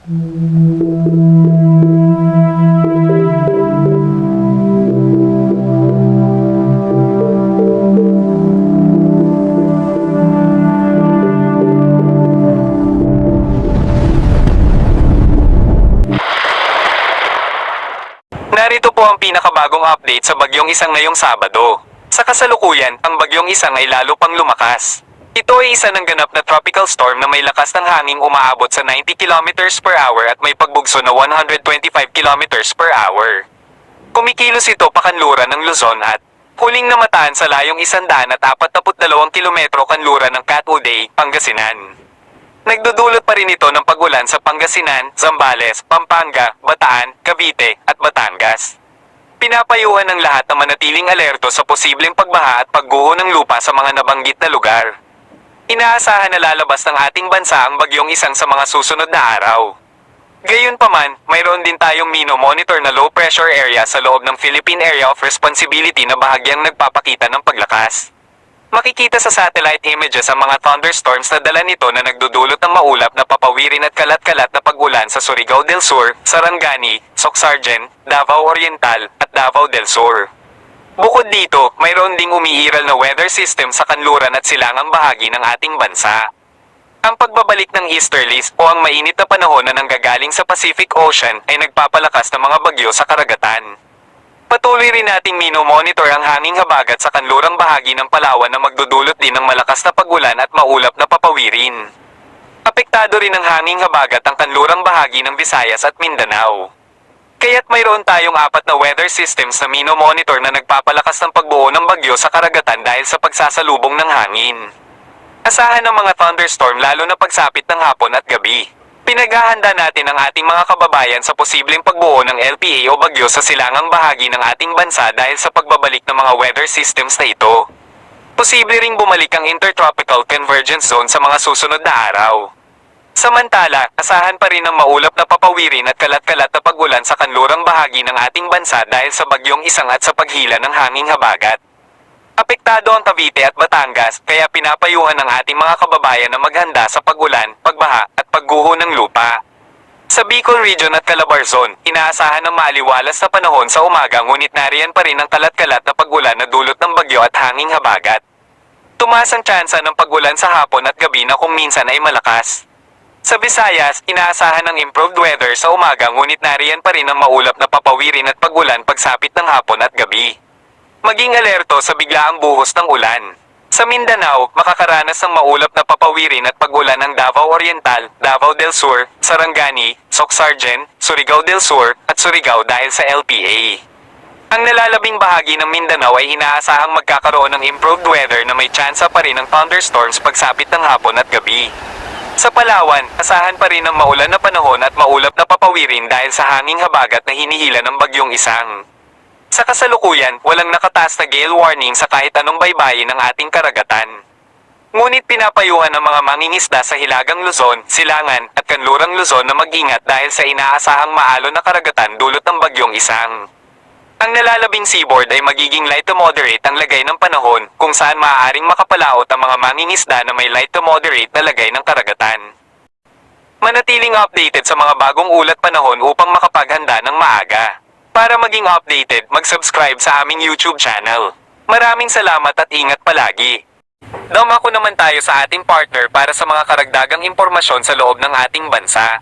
Narito po ang pinakabagong update sa Bagyong Isang ngayong Sabado. Sa kasalukuyan, ang Bagyong Isang ay lalo pang lumakas. Ito ay isa ng ganap na tropical storm na may lakas ng hanging umaabot sa 90 km per hour at may pagbugso na 125 km per hour. Kumikilos ito pakanluran ng Luzon at huling namataan sa layong 142 kilometro kanluran ng Cat-Uday, Pangasinan. Nagdudulot pa rin ito ng pag-ulan sa Pangasinan, Zambales, Pampanga, Bataan, Cavite at Batangas. Pinapayuhan ng lahat na manatiling alerto sa posibleng pagbaha at pagguho ng lupa sa mga nabanggit na lugar. Inaasahan na lalabas ng ating bansa ang Bagyong Isang sa mga susunod na araw. Gayunpaman, mayroon din tayong mino-monitor na low pressure area sa loob ng Philippine Area of Responsibility na bahagyang nagpapakita ng paglakas. Makikita sa satellite images ang mga thunderstorms na dala nito na nagdudulot ng maulap na papawirin at kalat-kalat na pag-ulan sa Surigao del Sur, Sarangani, Socsargen, Davao Oriental, at Davao del Sur. Bukod dito, mayroon ding umiiral na weather system sa kanluran at silangang bahagi ng ating bansa. Ang pagbabalik ng easterlies o ang mainit na panahon na nanggagaling sa Pacific Ocean ay nagpapalakas ng mga bagyo sa karagatan. Patuloy rin nating mino-monitor ang hanging habagat sa kanlurang bahagi ng Palawan na magdudulot din ng malakas na pag-ulan at maulap na papawirin. Apektado rin ng hanging habagat ang kanlurang bahagi ng Visayas at Mindanao. Kaya't mayroon tayong 4 na weather systems na mino-monitor na nagpapalakas ng pagbuo ng bagyo sa karagatan dahil sa pagsasalubong ng hangin. Asahan ng mga thunderstorm lalo na pagsapit ng hapon at gabi. Pinaghahanda natin ang ating mga kababayan sa posibleng pagbuo ng LPA o bagyo sa silangang bahagi ng ating bansa dahil sa pagbabalik ng mga weather systems na ito. Posible ring bumalik ang Intertropical Convergence Zone sa mga susunod na araw. Samantala, asahan pa rin ang maulap na papawirin at kalat-kalat na pag-ulan sa kanlurang bahagi ng ating bansa dahil sa Bagyong Isang at sa paghila ng hanging habagat. Apektado ang Cavite at Batangas, kaya pinapayuhan ng ating mga kababayan na maghanda sa pag-ulan, pagbaha, at pagguho ng lupa. Sa Bicol Region at Calabarzon, inaasahan ng maaliwalas na panahon sa umaga ngunit nariyan pa rin ang kalat-kalat na pag-ulan na dulot ng bagyo at hanging habagat. Tumaas ang tsansa ng pag-ulan sa hapon at gabi na kung minsan ay malakas. Sa Visayas, inaasahan ng improved weather sa umaga ngunit nariyan pa rin ang maulap na papawirin at pag-ulan pagsapit ng hapon at gabi. Maging alerto sa biglaang buhos ng ulan. Sa Mindanao, makakaranas ng maulap na papawirin at pag-ulan ng Davao Oriental, Davao del Sur, Sarangani, Socsargen, Surigao del Sur, at Surigao dahil sa LPA. Ang nalalabing bahagi ng Mindanao ay inaasahang magkakaroon ng improved weather na may tsansa pa rin ng thunderstorms pagsapit ng hapon at gabi. Sa Palawan, asahan pa rin ng maulan na panahon at maulap na papawirin dahil sa hanging habagat na hinihila ng Bagyong Isang. Sa kasalukuyan, walang nakataas na gale warning sa kahit anong baybayin ng ating karagatan. Ngunit pinapayuhan ng mga mangingisda sa Hilagang Luzon, Silangan, at Kanlurang Luzon na mag-ingat dahil sa inaasahang maalon na karagatan dulot ng Bagyong Isang. Ang nalalabing seaboard ay magiging light to moderate ang lagay ng panahon, kung saan maaaring makapalaot ang mga mangingisda na may light to moderate na lagay ng karagatan. Manatiling updated sa mga bagong ulat panahon upang makapaghanda ng maaga. Para maging updated, mag-subscribe sa aming YouTube channel. Maraming salamat at ingat palagi. Dumako naman tayo sa ating partner para sa mga karagdagang impormasyon sa loob ng ating bansa.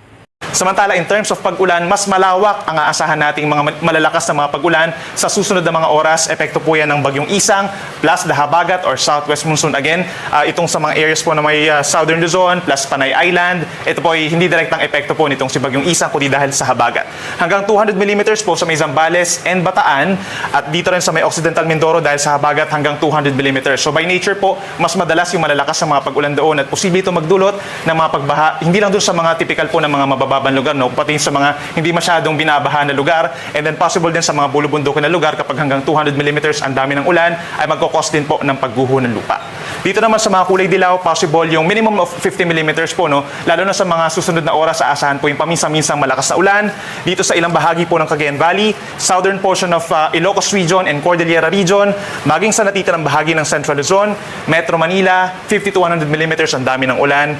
Samantala, in terms of pag-ulan, mas malawak ang aasahan nating mga malalakas na mga pag-ulan sa susunod na mga oras. Epekto po yan ng Bagyong Isang plus the Habagat or Southwest Monsoon again. Itong sa mga areas po na may Southern Luzon plus Panay Island. Ito po ay hindi direktang epekto po nitong si Bagyong Isang kundi dahil sa Habagat. Hanggang 200 mm po sa may Zambales and Bataan at dito rin sa may Occidental Mindoro dahil sa Habagat hanggang 200 mm. So by nature po, mas madalas yung malalakas na mga pag-ulan doon at posible ito magdulot ng mga pagbaha. Hindi lang doon sa mga typical po ng mga mabababang lugar, no? Pati sa mga hindi masyadong binabaha na lugar, and then possible din sa mga bulubundukin na lugar kapag hanggang 200 mm ang dami ng ulan ay magkakos din po ng pagguho ng lupa. Dito naman sa mga kulay dilaw, possible yung minimum of 50 mm po, no? Lalo na sa mga susunod na oras, aasahan po yung paminsan-minsang malakas na ulan dito sa ilang bahagi po ng Cagayan Valley, southern portion of Ilocos Region and Cordillera Region, maging sa natitirang bahagi ng Central Luzon, Metro Manila, 50 to 100 mm ang dami ng ulan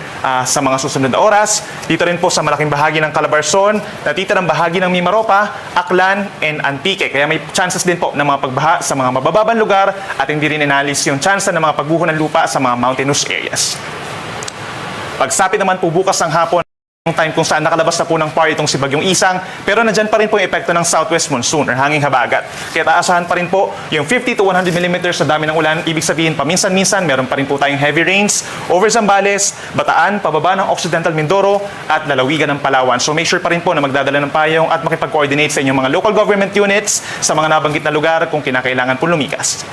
sa mga susunod na oras. Dito rin po sa malaking bahagi bahagi ng Calabarzon, natitirang bahagi ng Mimaropa, Aklan, and Antique. Kaya may chances din po ng mga pagbaha sa mga mabababang lugar at hindi rin inalis yung chance ng mga pagguho ng lupa sa mga mountainous areas. Pagsapit naman po bukas ng hapon, yung time kung saan nakalabas na po ng PAR itong si Bagyong Isang, pero nandyan pa rin po yung epekto ng southwest monsoon or hanging habagat. Kaya taasahan pa rin po yung 50 to 100 mm sa dami ng ulan. Ibig sabihin, paminsan-minsan, meron pa rin po tayong heavy rains over Zambales, Bataan, pababa ng Occidental Mindoro, at lalawigan ng Palawan. So make sure pa rin po na magdadala ng payong at makipag-coordinate sa inyong mga local government units sa mga nabanggit na lugar kung kinakailangan po lumikas.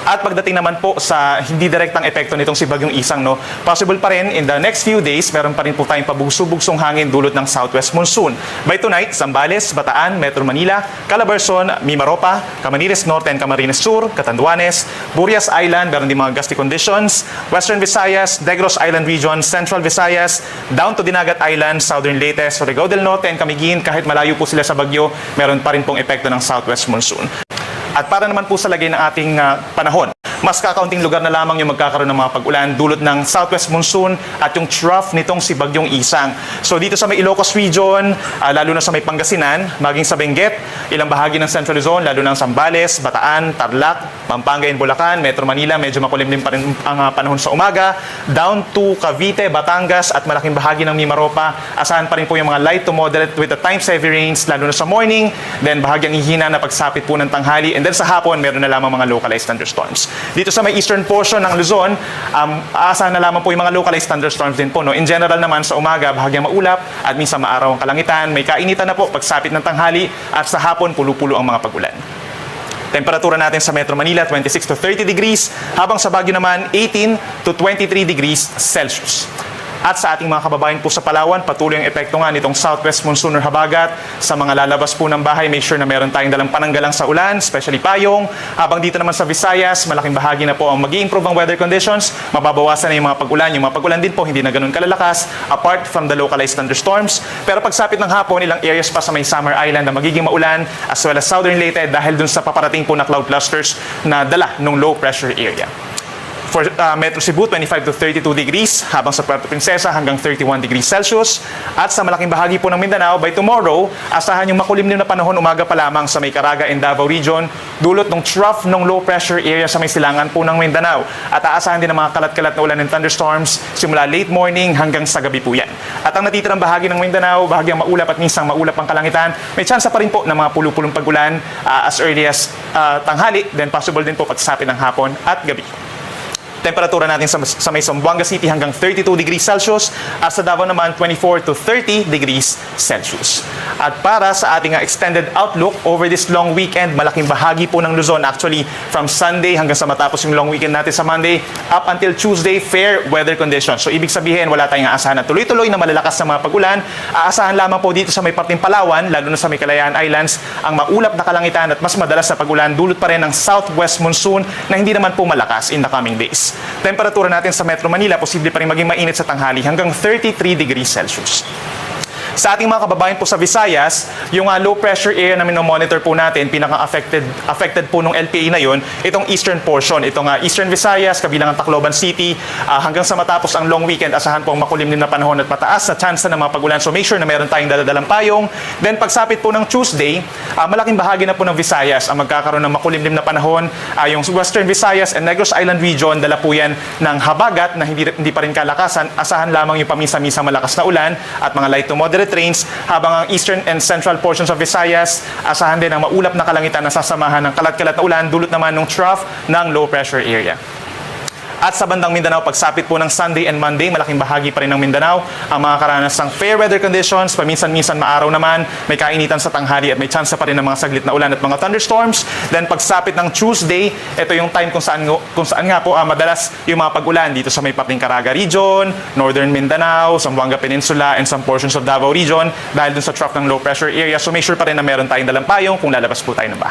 At pagdating naman po sa hindi direktang epekto nitong si Bagyong Isang, no, possible pa rin in the next few days, meron pa rin po tayong pabugso-bugsong hangin dulot ng southwest monsoon. By tonight, Zambales, Bataan, Metro Manila, Calabarzon, Mimaropa, Camarines Norte and Camarines Sur, Catanduanes, Burias Island, meron din mga gusty conditions, Western Visayas, Negros Island Region, Central Visayas, down to Dinagat Island, Southern Leyte, Surigao del Norte and Camiguin, kahit malayo po sila sa bagyo, meron pa rin pong epekto ng southwest monsoon. At para naman po sa lagay ng ating panahon, mas kakaunting lugar na lamang yung magkakaroon ng mga pag-ulan dulot ng southwest monsoon at yung trough nitong si Bagyong Isang. So dito sa may Ilocos region, lalo na sa may Pangasinan, maging sa Benguet, ilang bahagi ng Central Luzon, lalo ng Zambales, Bataan, Tarlac, Pampanga and Bulacan, Metro Manila, medyo makulimlim pa rin ang panahon sa umaga, down to Cavite, Batangas at malaking bahagi ng Mimaropa. Asahan pa rin po yung mga light to moderate with the times heavy rains, lalo na sa morning, then bahagyang ihina na pagsapit po ng tanghali, and then sa hapon, meron na lamang mga localized thunderstorms. Dito sa may eastern portion ng Luzon, aasahan na lamang po yung mga localized thunderstorms din po. No? In general naman, sa umaga, bahagyang maulap at minsan maaraw ang kalangitan. May kainitan na po pagsapit ng tanghali at sa hapon, pulo-pulo ang mga pag-ulan. Temperatura natin sa Metro Manila, 26 to 30 degrees, habang sa Baguio naman, 18 to 23 degrees Celsius. At sa ating mga kababayan po sa Palawan, patuloy ang epekto nga nitong southwest monsoon or habagat. Sa mga lalabas po ng bahay, make sure na meron tayong dalang pananggalang sa ulan, especially payong. Habang dito naman sa Visayas, malaking bahagi na po ang mag-i-improve ang weather conditions. Mababawasan na yung mga pag-ulan. Yung mga pag-ulan din po, hindi na ganun kalalakas, apart from the localized thunderstorms. Pero pagsapit ng hapon, ilang areas pa sa may Summer Island na magiging maulan, as well as Southern Leyte dahil dun sa paparating po na cloud clusters na dala ng low pressure area. For Metro Cebu, 25 to 32 degrees, habang sa Puerto Princesa hanggang 31 degrees Celsius. At sa malaking bahagi po ng Mindanao, by tomorrow, asahan yung makulimlim na panahon umaga pa lamang sa may Caraga and Davao Region, dulot ng trough ng low pressure area sa may silangan po ng Mindanao. At aasahan din ng mga kalat-kalat na ulan and thunderstorms simula late morning hanggang sa gabi po yan. At ang natitirang bahagi ng Mindanao, bahagyang maulap at minsang maulap ang kalangitan, may tsansa pa rin po ng mga pulupulong pag-ulan as early as tanghali, then possible din po pagsapit ng hapon at gabi. Temperatura natin sa may Zamboanga City hanggang 32 degrees Celsius at sa Davao naman 24 to 30 degrees Celsius. At para sa ating extended outlook over this long weekend, malaking bahagi po ng Luzon, actually from Sunday hanggang sa matapos yung long weekend natin sa Monday up until Tuesday, fair weather conditions. So ibig sabihin wala tayong aasahan na tuloy-tuloy na malalakas na mga pag-ulan. Aasahan lamang po dito sa may parting Palawan, lalo na sa may Kalayaan Islands, ang maulap na kalangitan at mas madalas na pag-ulan dulot pa rin ng southwest monsoon na hindi naman po malakas in the coming days. Temperatura natin sa Metro Manila, posible pa rin maging mainit sa tanghali hanggang 33 degrees Celsius. Sa ating mga kababayan po sa Visayas, yung low pressure area na minomonitor po natin, pinaka-affected po ng LPA na yun, itong eastern portion, itong Eastern Visayas, kabilang ang Tacloban City, hanggang sa matapos ang long weekend, asahan po ang makulimlim na panahon at mataas na chance ng mga pag-ulan. So make sure na meron tayong daladalang payong. Then pagsapit po ng Tuesday, malaking bahagi na po ng Visayas ang magkakaroon ng makulimlim na panahon. Yung Western Visayas and Negros Island Region, dala po yan ng habagat na hindi pa rin kalakasan. Asahan lamang yung paminsan-minsan malakas na ulan at mga light to moderate rains, habang ang eastern and central portions of Visayas, asahan din ang maulap na kalangitan na sasamahan ng kalat-kalat na ulan dulot naman ng trough ng low pressure area. At sa bandang Mindanao, pagsapit po ng Sunday and Monday, malaking bahagi pa rin ng Mindanao ang mga karanasang fair weather conditions, paminsan-minsan maaraw naman, may kainitan sa tanghali at may chance pa rin ng mga saglit na ulan at mga thunderstorms. Then pagsapit ng Tuesday, ito yung time kung saan nga po madalas yung mga pag-ulan dito sa may parting Caraga Region, Northern Mindanao, Zamboanga Peninsula, and some portions of Davao Region dahil dun sa trough ng low pressure area. So make sure pa rin na meron tayong dalang payong kung lalabas po tayo ng bahay.